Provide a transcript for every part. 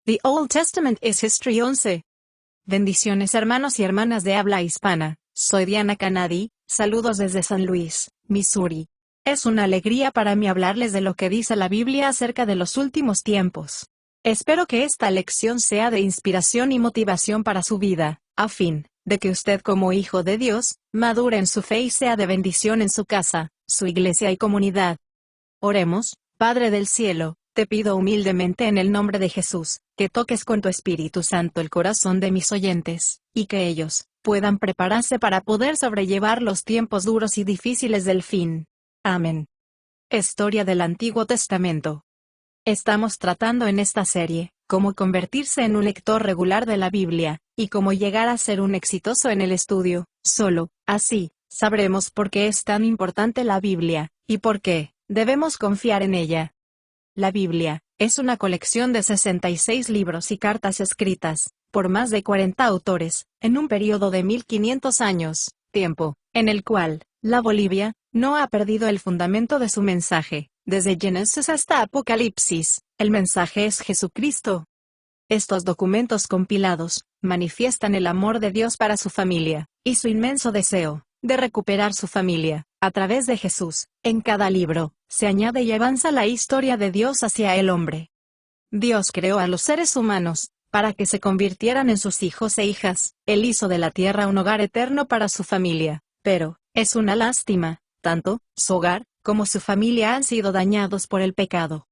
The Old Testament is History 11. Bendiciones hermanos y hermanas de habla hispana, soy Diana Canadi, saludos desde San Luis, Missouri. Es una alegría para mí hablarles de lo que dice la Biblia acerca de los últimos tiempos. Espero que esta lección sea de inspiración y motivación para su vida, a fin de que usted como hijo de Dios, madure en su fe y sea de bendición en su casa, su iglesia y comunidad. Oremos. Padre del cielo, te pido humildemente en el nombre de Jesús, que toques con tu Espíritu Santo el corazón de mis oyentes, y que ellos puedan prepararse para poder sobrellevar los tiempos duros y difíciles del fin. Amén. Historia del Antiguo Testamento. Estamos tratando en esta serie, cómo convertirse en un lector regular de la Biblia, y cómo llegar a ser un exitoso en el estudio. Solo así sabremos por qué es tan importante la Biblia, y por qué debemos confiar en ella. La Biblia es una colección de 66 libros y cartas escritas por más de 40 autores, en un periodo de 1500 años, tiempo en el cual la Biblia no ha perdido el fundamento de su mensaje. Desde Génesis hasta Apocalipsis, el mensaje es Jesucristo. Estos documentos compilados manifiestan el amor de Dios para su familia, y su inmenso deseo de recuperar su familia, a través de Jesús. En cada libro, se añade y avanza la historia de Dios hacia el hombre. Dios creó a los seres humanos, para que se convirtieran en sus hijos e hijas. Él hizo de la tierra un hogar eterno para su familia, pero es una lástima, tanto su hogar como su familia han sido dañados por el pecado.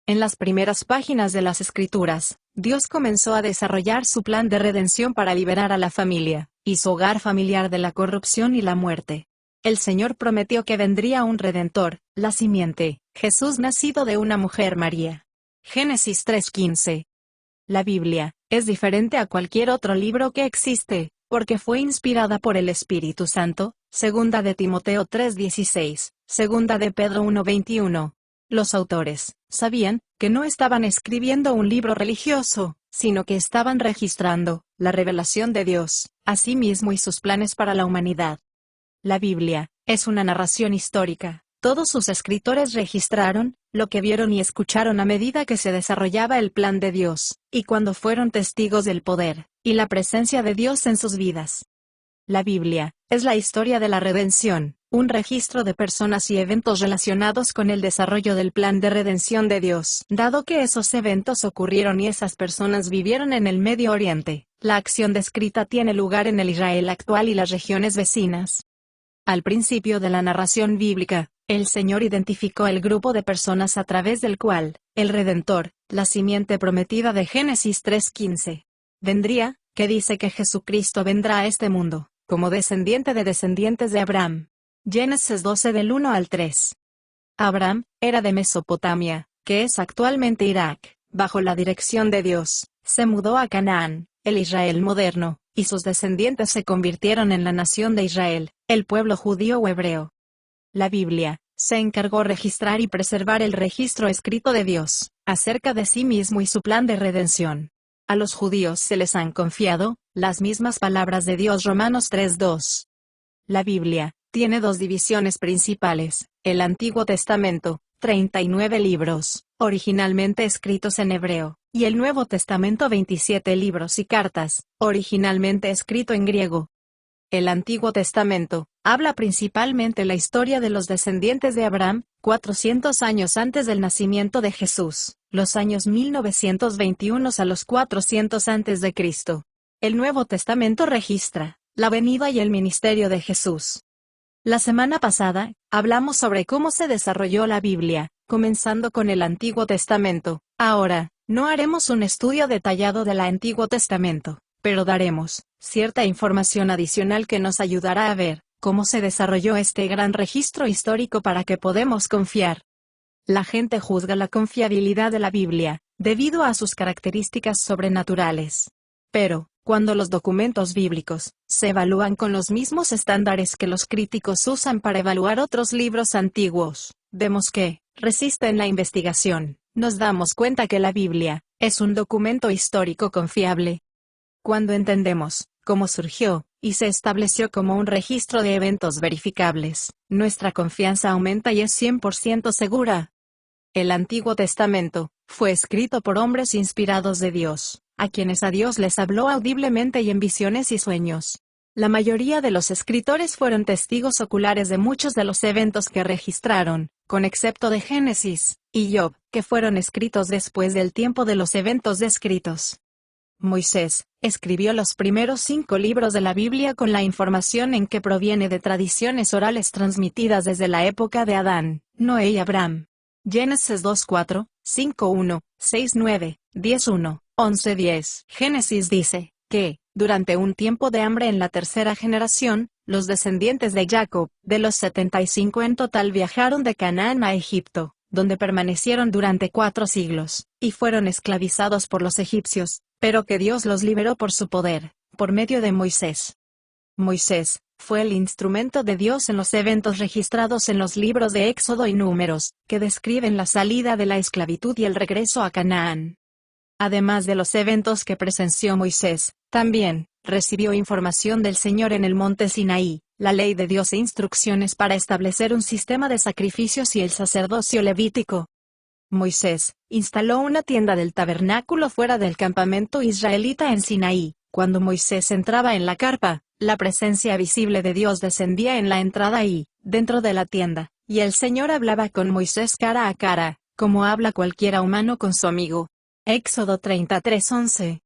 En las primeras páginas de las Escrituras, Dios comenzó a desarrollar su plan de redención para liberar a la familia y su hogar familiar de la corrupción y la muerte. El Señor prometió que vendría un Redentor, la simiente, Jesús nacido de una mujer María. Génesis 3:15. La Biblia es diferente a cualquier otro libro que existe, porque fue inspirada por el Espíritu Santo. Segunda de Timoteo 3:16, Segunda de Pedro 1:21. Los autores sabían que no estaban escribiendo un libro religioso, sino que estaban registrando la revelación de Dios, a sí mismo y sus planes para la humanidad. La Biblia es una narración histórica. Todos sus escritores registraron lo que vieron y escucharon a medida que se desarrollaba el plan de Dios, y cuando fueron testigos del poder y la presencia de Dios en sus vidas. La Biblia es la historia de la redención, un registro de personas y eventos relacionados con el desarrollo del plan de redención de Dios. Dado que esos eventos ocurrieron y esas personas vivieron en el Medio Oriente, la acción descrita tiene lugar en el Israel actual y las regiones vecinas. Al principio de la narración bíblica, el Señor identificó el grupo de personas a través del cual el Redentor, la simiente prometida de Génesis 3:15, vendría, que dice que Jesucristo vendrá a este mundo como descendiente de descendientes de Abraham. Génesis 12 del 1 al 3. Abraham era de Mesopotamia, que es actualmente Irak. Bajo la dirección de Dios, se mudó a Canaán, el Israel moderno, y sus descendientes se convirtieron en la nación de Israel, el pueblo judío o hebreo. La Biblia se encargó registrar y preservar el registro escrito de Dios acerca de sí mismo y su plan de redención. A los judíos se les han confiado las mismas palabras de Dios. Romanos 3:2. La Biblia tiene dos divisiones principales: el Antiguo Testamento, 39 libros, originalmente escritos en hebreo, y el Nuevo Testamento, 27 libros y cartas, originalmente escrito en griego. El Antiguo Testamento habla principalmente la historia de los descendientes de Abraham, 400 años antes del nacimiento de Jesús, los años 1921 a los 400 antes de Cristo. El Nuevo Testamento registra la venida y el ministerio de Jesús. La semana pasada, hablamos sobre cómo se desarrolló la Biblia, comenzando con el Antiguo Testamento. Ahora, no haremos un estudio detallado del Antiguo Testamento, pero daremos cierta información adicional que nos ayudará a ver cómo se desarrolló este gran registro histórico para que podamos confiar. La gente juzga la confiabilidad de la Biblia debido a sus características sobrenaturales. Pero, cuando los documentos bíblicos se evalúan con los mismos estándares que los críticos usan para evaluar otros libros antiguos, vemos que resisten la investigación. Nos damos cuenta que la Biblia es un documento histórico confiable. Cuando entendemos cómo surgió y se estableció como un registro de eventos verificables, nuestra confianza aumenta y es 100% segura. El Antiguo Testamento fue escrito por hombres inspirados de Dios, a quienes a Dios les habló audiblemente y en visiones y sueños. La mayoría de los escritores fueron testigos oculares de muchos de los eventos que registraron, con excepto de Génesis y Job, que fueron escritos después del tiempo de los eventos descritos. Moisés escribió los primeros 5 libros de la Biblia con la información en que proviene de tradiciones orales transmitidas desde la época de Adán, Noé y Abraham. Génesis 2:4, 5:1, 6:9, 10:1, 11:10. Génesis dice que, durante un tiempo de hambre en la tercera generación, los descendientes de Jacob, de los 75 en total, viajaron de Canaán a Egipto, donde permanecieron durante 4 siglos, y fueron esclavizados por los egipcios, pero que Dios los liberó por su poder, por medio de Moisés. Moisés fue el instrumento de Dios en los eventos registrados en los libros de Éxodo y Números, que describen la salida de la esclavitud y el regreso a Canaán. Además de los eventos que presenció Moisés, también recibió información del Señor en el monte Sinaí, la ley de Dios e instrucciones para establecer un sistema de sacrificios y el sacerdocio levítico. Moisés instaló una tienda del tabernáculo fuera del campamento israelita en Sinaí. Cuando Moisés entraba en la carpa, la presencia visible de Dios descendía en la entrada y, dentro de la tienda, y el Señor hablaba con Moisés cara a cara, como habla cualquiera humano con su amigo. Éxodo 33:11.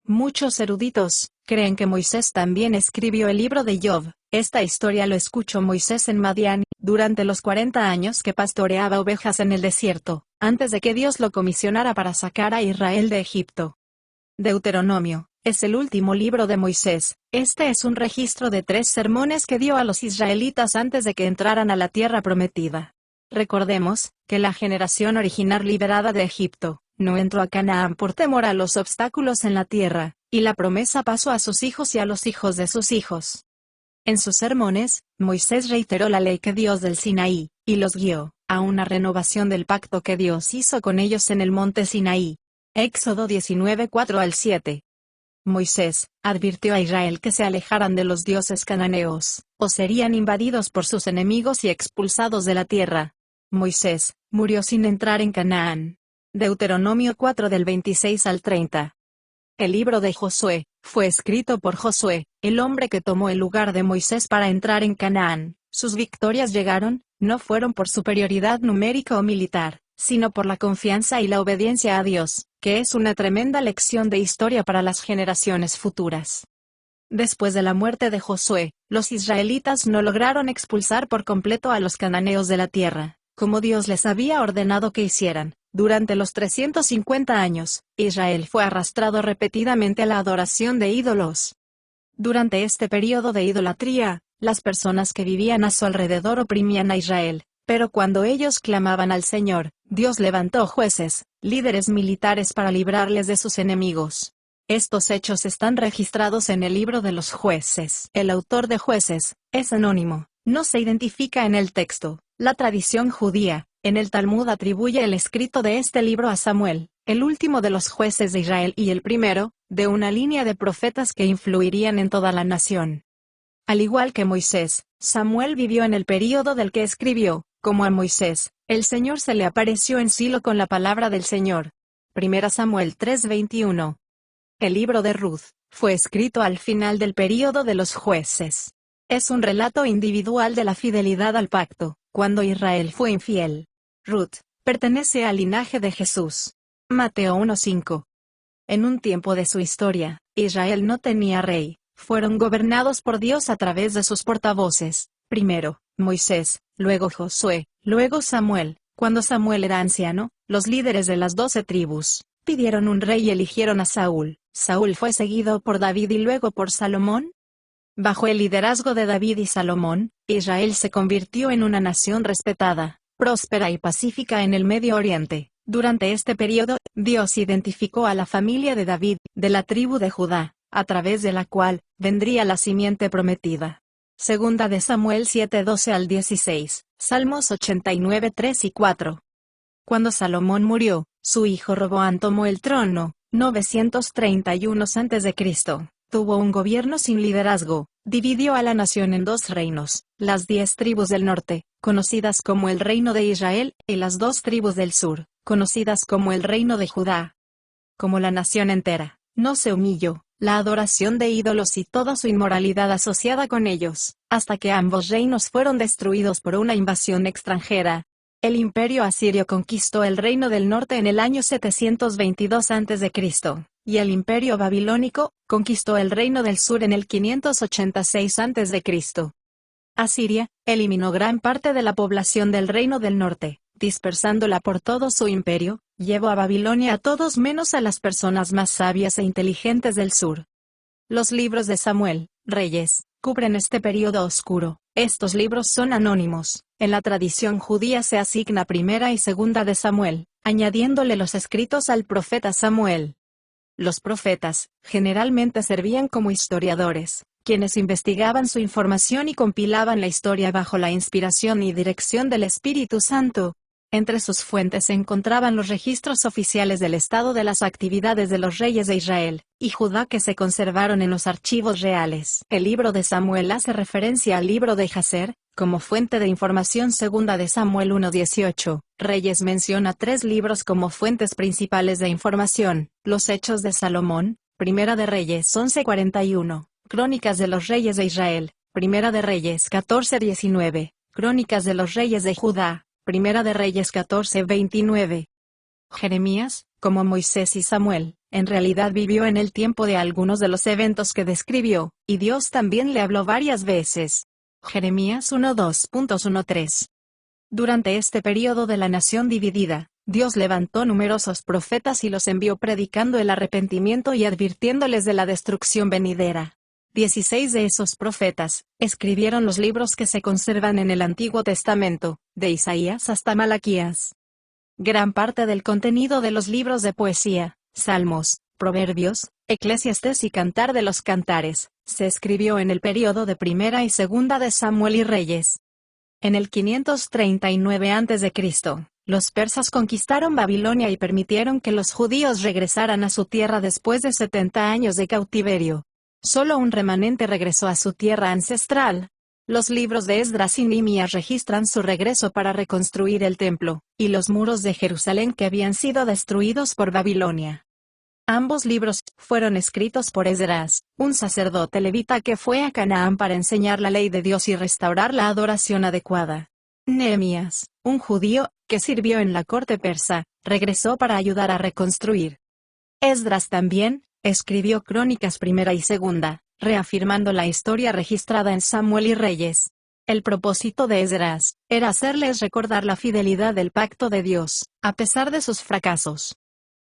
Muchos eruditos creen que Moisés también escribió el libro de Job. Esta historia lo escuchó Moisés en Madián, durante los 40 años que pastoreaba ovejas en el desierto, antes de que Dios lo comisionara para sacar a Israel de Egipto. Deuteronomio es el último libro de Moisés. Este es un registro de 3 sermones que dio a los israelitas antes de que entraran a la tierra prometida. Recordemos que la generación original liberada de Egipto no entró a Canaán por temor a los obstáculos en la tierra, y la promesa pasó a sus hijos y a los hijos de sus hijos. En sus sermones, Moisés reiteró la ley que Dios del Sinaí, y los guió a una renovación del pacto que Dios hizo con ellos en el monte Sinaí. Éxodo 19:4-7. Moisés advirtió a Israel que se alejaran de los dioses cananeos, o serían invadidos por sus enemigos y expulsados de la tierra. Moisés murió sin entrar en Canaán. Deuteronomio 4 del 26 al 30. El libro de Josué fue escrito por Josué, el hombre que tomó el lugar de Moisés para entrar en Canaán. Sus victorias no fueron por superioridad numérica o militar, sino por la confianza y la obediencia a Dios, que es una tremenda lección de historia para las generaciones futuras. Después de la muerte de Josué, los israelitas no lograron expulsar por completo a los cananeos de la tierra, como Dios les había ordenado que hicieran. Durante los 350 años, Israel fue arrastrado repetidamente a la adoración de ídolos. Durante este periodo de idolatría, las personas que vivían a su alrededor oprimían a Israel, pero cuando ellos clamaban al Señor, Dios levantó jueces, líderes militares para librarles de sus enemigos. Estos hechos están registrados en el libro de los Jueces. El autor de Jueces es anónimo, no se identifica en el texto. La tradición judía en el Talmud atribuye el escrito de este libro a Samuel, el último de los jueces de Israel y el primero de una línea de profetas que influirían en toda la nación. Al igual que Moisés, Samuel vivió en el período del que escribió. Como a Moisés, el Señor se le apareció en Silo con la palabra del Señor. 1 Samuel 3:21. El libro de Ruth fue escrito al final del período de los jueces. Es un relato individual de la fidelidad al pacto, cuando Israel fue infiel. Ruth pertenece al linaje de Jesús. Mateo 1:5. En un tiempo de su historia, Israel no tenía rey. Fueron gobernados por Dios a través de sus portavoces. Primero, Moisés, luego Josué, luego Samuel. Cuando Samuel era anciano, los líderes de las 12 tribus pidieron un rey y eligieron a Saúl. Saúl fue seguido por David y luego por Salomón. Bajo el liderazgo de David y Salomón, Israel se convirtió en una nación respetada, próspera y pacífica en el Medio Oriente. Durante este periodo, Dios identificó a la familia de David, de la tribu de Judá, a través de la cual vendría la simiente prometida. Segunda de Samuel 7:12-16, Salmos 89:3-4. Cuando Salomón murió, su hijo Roboam tomó el trono, 931 a.C. Tuvo un gobierno sin liderazgo, Dividió a la nación en dos reinos, las 10 tribus del norte, conocidas como el reino de Israel, y las 2 tribus del sur, conocidas como el reino de Judá. Como la nación entera, no se humilló, la adoración de ídolos y toda su inmoralidad asociada con ellos, hasta que ambos reinos fueron destruidos por una invasión extranjera. El imperio asirio conquistó el reino del norte en el año 722 a.C., y el imperio babilónico conquistó el reino del sur en el 586 a.C. Asiria eliminó gran parte de la población del reino del norte, dispersándola por todo su imperio, llevó a Babilonia a todos menos a las personas más sabias e inteligentes del sur. Los libros de Samuel, Reyes, cubren este periodo oscuro. Estos libros son anónimos. En la tradición judía se asigna primera y segunda de Samuel, añadiéndole los escritos al profeta Samuel. Los profetas, generalmente servían como historiadores, quienes investigaban su información y compilaban la historia bajo la inspiración y dirección del Espíritu Santo. Entre sus fuentes se encontraban los registros oficiales del estado de las actividades de los reyes de Israel y Judá que se conservaron en los archivos reales. El libro de Samuel hace referencia al libro de Jacer, como fuente de información. Segunda de Samuel 1:18. Reyes menciona 3 libros como fuentes principales de información: Los Hechos de Salomón, Primera de Reyes 11:41, Crónicas de los Reyes de Israel, Primera de Reyes 14:19, Crónicas de los Reyes de Judá, Primera de Reyes 14:29. Jeremías, como Moisés y Samuel, en realidad vivió en el tiempo de algunos de los eventos que describió, y Dios también le habló varias veces. Jeremías 1:2.13. Durante este periodo de la nación dividida, Dios levantó numerosos profetas y los envió predicando el arrepentimiento y advirtiéndoles de la destrucción venidera. 16 de esos profetas escribieron los libros que se conservan en el Antiguo Testamento, de Isaías hasta Malaquías. Gran parte del contenido de los libros de poesía, Salmos, Proverbios, Eclesiastés y Cantar de los Cantares, se escribió en el período de Primera y Segunda de Samuel y Reyes. En el 539 a.C., los persas conquistaron Babilonia y permitieron que los judíos regresaran a su tierra después de 70 años de cautiverio. Solo un remanente regresó a su tierra ancestral. Los libros de Esdras y Nehemías registran su regreso para reconstruir el templo y los muros de Jerusalén que habían sido destruidos por Babilonia. Ambos libros fueron escritos por Esdras, un sacerdote levita que fue a Canaán para enseñar la ley de Dios y restaurar la adoración adecuada. Nehemías, un judío que sirvió en la corte persa, regresó para ayudar a reconstruir. Esdras también escribió Crónicas primera y segunda, reafirmando la historia registrada en Samuel y Reyes. El propósito de Esdras era hacerles recordar la fidelidad del pacto de Dios, a pesar de sus fracasos.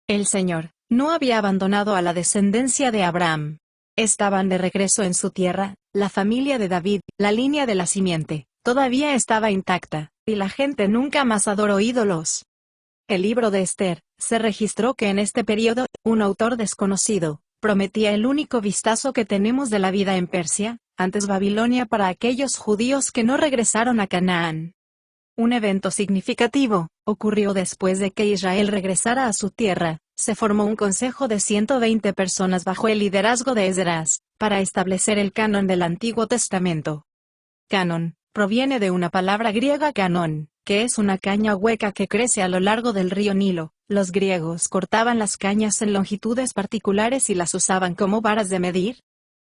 El Señor no había abandonado a la descendencia de Abraham. Estaban de regreso en su tierra, la familia de David, la línea de la simiente, todavía estaba intacta, y la gente nunca más adoró ídolos. El libro de Esther, se registró que en este periodo, un autor desconocido, prometía el único vistazo que tenemos de la vida en Persia, antes Babilonia, para aquellos judíos que no regresaron a Canaán. Un evento significativo ocurrió después de que Israel regresara a su tierra. Se formó un consejo de 120 personas bajo el liderazgo de Esdras, para establecer el canon del Antiguo Testamento. Canon proviene de una palabra griega canón, que es una caña hueca que crece a lo largo del río Nilo. Los griegos cortaban las cañas en longitudes particulares y las usaban como varas de medir.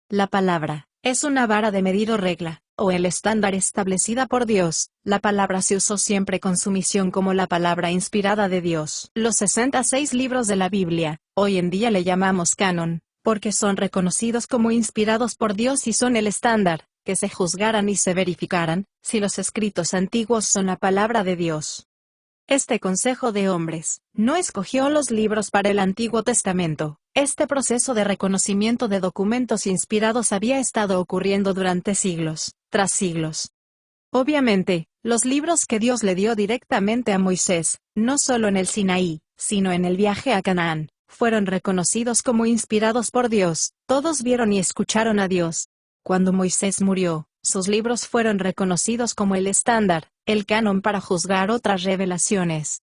La palabra es una vara de medir o regla, o el estándar establecida por Dios. La palabra se usó siempre con sumisión como la palabra inspirada de Dios. Los 66 libros de la Biblia, hoy en día le llamamos canon, porque son reconocidos como inspirados por Dios y son el estándar, que se juzgaran y se verificaran, si los escritos antiguos son la palabra de Dios. Este consejo de hombres no escogió los libros para el Antiguo Testamento. Este proceso de reconocimiento de documentos inspirados había estado ocurriendo durante siglos, tras siglos. Obviamente, los libros que Dios le dio directamente a Moisés, no solo en el Sinaí, sino en el viaje a Canaán, fueron reconocidos como inspirados por Dios. Todos vieron y escucharon a Dios. Cuando Moisés murió, sus libros fueron reconocidos como el estándar, el canon para juzgar otras revelaciones.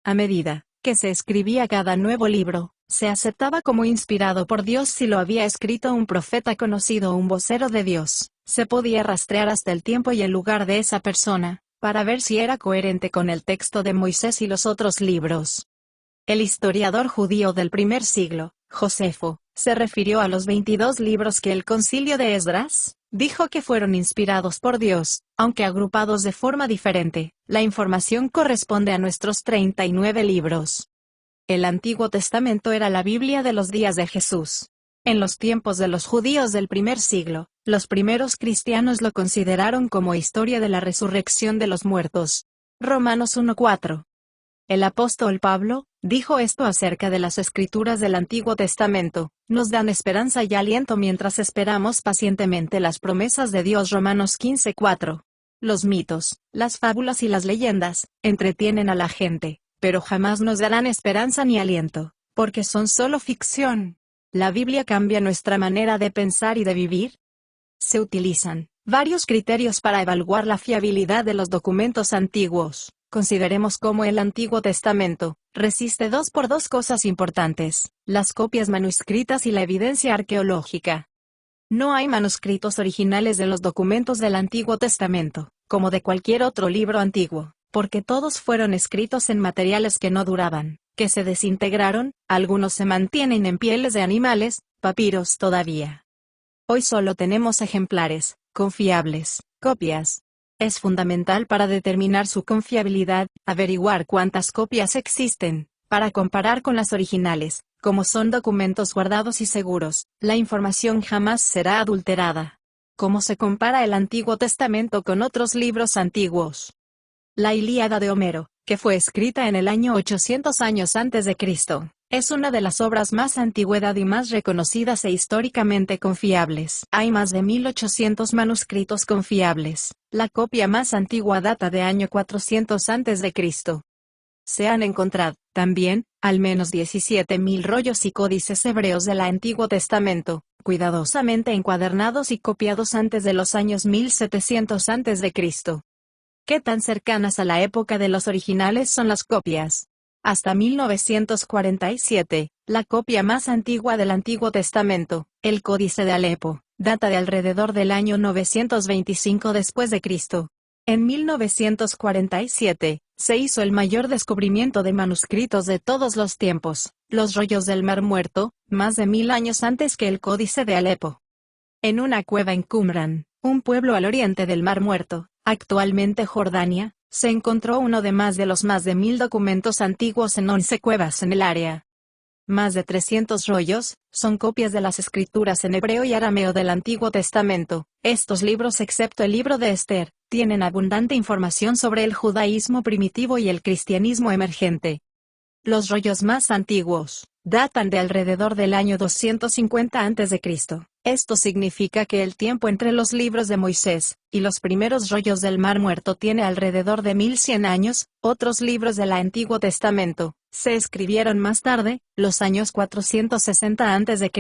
A medida que se escribía cada nuevo libro, Se aceptaba como inspirado por Dios si lo había escrito un profeta conocido o un vocero de Dios. Se podía rastrear hasta el tiempo y el lugar de esa persona, para ver si era coherente con el texto de Moisés y los otros libros. El historiador judío del primer siglo, Josefo, se refirió a los 22 libros que el Concilio de Esdras dijo que fueron inspirados por Dios, aunque agrupados de forma diferente. La información corresponde a nuestros 39 libros. El Antiguo Testamento era la Biblia de los días de Jesús. En los tiempos de los judíos del primer siglo, los primeros cristianos lo consideraron como historia de la resurrección de los muertos. Romanos 1:4. El apóstol Pablo dijo esto acerca de las escrituras del Antiguo Testamento: nos dan esperanza y aliento mientras esperamos pacientemente las promesas de Dios. Romanos 15:4. Los mitos, las fábulas y las leyendas entretienen a la gente, pero jamás nos darán esperanza ni aliento, porque son solo ficción. ¿La Biblia cambia nuestra manera de pensar y de vivir? Se utilizan varios criterios para evaluar la fiabilidad de los documentos antiguos. Consideremos cómo el Antiguo Testamento resiste por dos cosas importantes: las copias manuscritas y la evidencia arqueológica. No hay manuscritos originales de los documentos del Antiguo Testamento, como de cualquier otro libro antiguo, porque todos fueron escritos en materiales que no duraban, que se desintegraron. Algunos se mantienen en pieles de animales, papiros todavía. Hoy solo tenemos ejemplares confiables, copias. Es fundamental para determinar su confiabilidad, averiguar cuántas copias existen, para comparar con las originales. Como son documentos guardados y seguros, la información jamás será adulterada. ¿Cómo se compara el Antiguo Testamento con otros libros antiguos? La Ilíada de Homero, que fue escrita en el año 800 años antes de Cristo, es una de las obras más antigüedad y más reconocidas e históricamente confiables. Hay más de 1800 manuscritos confiables. La copia más antigua data de año 400 antes de Cristo. Se han encontrado, también, al menos 17.000 rollos y códices hebreos del Antiguo Testamento, cuidadosamente encuadernados y copiados antes de los años 1700 antes de Cristo. ¿Qué tan cercanas a la época de los originales son las copias? Hasta 1947, la copia más antigua del Antiguo Testamento, el Códice de Alepo, data de alrededor del año 925 después de Cristo. En 1947, se hizo el mayor descubrimiento de manuscritos de todos los tiempos, los rollos del Mar Muerto, más de 1000 años antes que el Códice de Alepo. En una cueva en Qumran, un pueblo al oriente del Mar Muerto, actualmente Jordania, se encontró uno de los más de 1000 documentos antiguos en 11 cuevas en el área. Más de 300 rollos son copias de las escrituras en hebreo y arameo del Antiguo Testamento. Estos libros, excepto el libro de Esther, tienen abundante información sobre el judaísmo primitivo y el cristianismo emergente. Los rollos más antiguos datan de alrededor del año 250 a.C. Esto significa que el tiempo entre los libros de Moisés y los primeros rollos del Mar Muerto tiene alrededor de 1100 años. Otros libros del Antiguo Testamento se escribieron más tarde, los años 460 a.C.,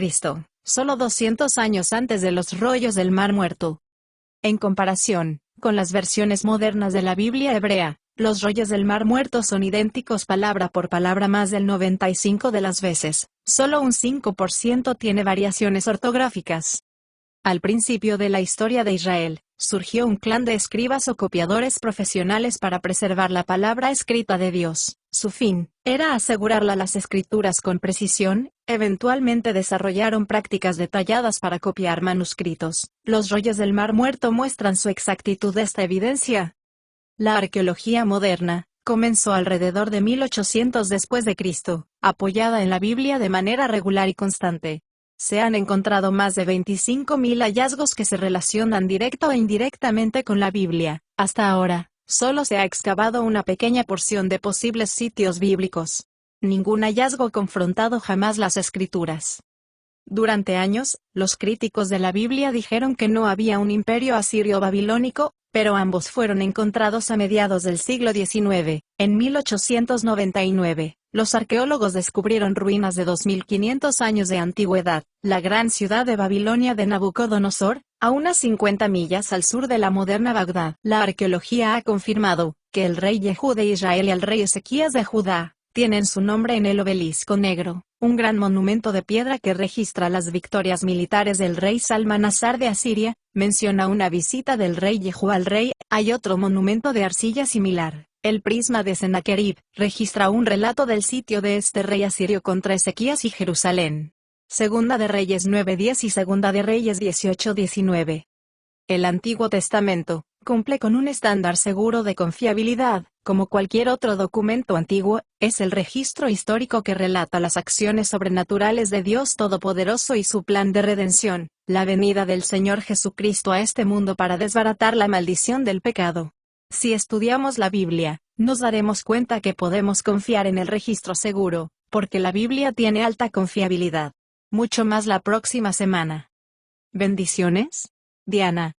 solo 200 años antes de los rollos del Mar Muerto. En comparación con las versiones modernas de la Biblia hebrea, los rollos del Mar Muerto son idénticos palabra por palabra más del 95% de las veces. Solo un 5% tiene variaciones ortográficas. Al principio de la historia de Israel, surgió un clan de escribas o copiadores profesionales para preservar la palabra escrita de Dios. Su fin era asegurar las escrituras con precisión. Eventualmente desarrollaron prácticas detalladas para copiar manuscritos. Los rollos del Mar Muerto muestran su exactitud. Esta evidencia. La arqueología moderna comenzó alrededor de 1800 después de Cristo, apoyada en la Biblia de manera regular y constante. Se han encontrado más de 25.000 hallazgos que se relacionan directa o indirectamente con la Biblia. Hasta ahora, solo se ha excavado una pequeña porción de posibles sitios bíblicos. Ningún hallazgo confrontado jamás las Escrituras. Durante años, los críticos de la Biblia dijeron que no había un imperio asirio-babilónico, pero ambos fueron encontrados a mediados del siglo XIX. En 1899, los arqueólogos descubrieron ruinas de 2500 años de antigüedad, la gran ciudad de Babilonia de Nabucodonosor, a unas 50 millas al sur de la moderna Bagdad. La arqueología ha confirmado que el rey Yehú de Israel y el rey Ezequías de Judá Tienen su nombre en el obelisco negro, un gran monumento de piedra que registra las victorias militares del rey Salmanasar de Asiria. Menciona una visita del rey Jehu al rey. Hay otro monumento de arcilla similar. El prisma de Sennacherib registra un relato del sitio de este rey asirio contra Ezequías y Jerusalén. Segunda de Reyes 9:10 y Segunda de Reyes 18:19. El Antiguo Testamento cumple con un estándar seguro de confiabilidad. Como cualquier otro documento antiguo, es el registro histórico que relata las acciones sobrenaturales de Dios Todopoderoso y su plan de redención, la venida del Señor Jesucristo a este mundo para desbaratar la maldición del pecado. Si estudiamos la Biblia, nos daremos cuenta que podemos confiar en el registro seguro, porque la Biblia tiene alta confiabilidad. Mucho más la próxima semana. Bendiciones. Diana.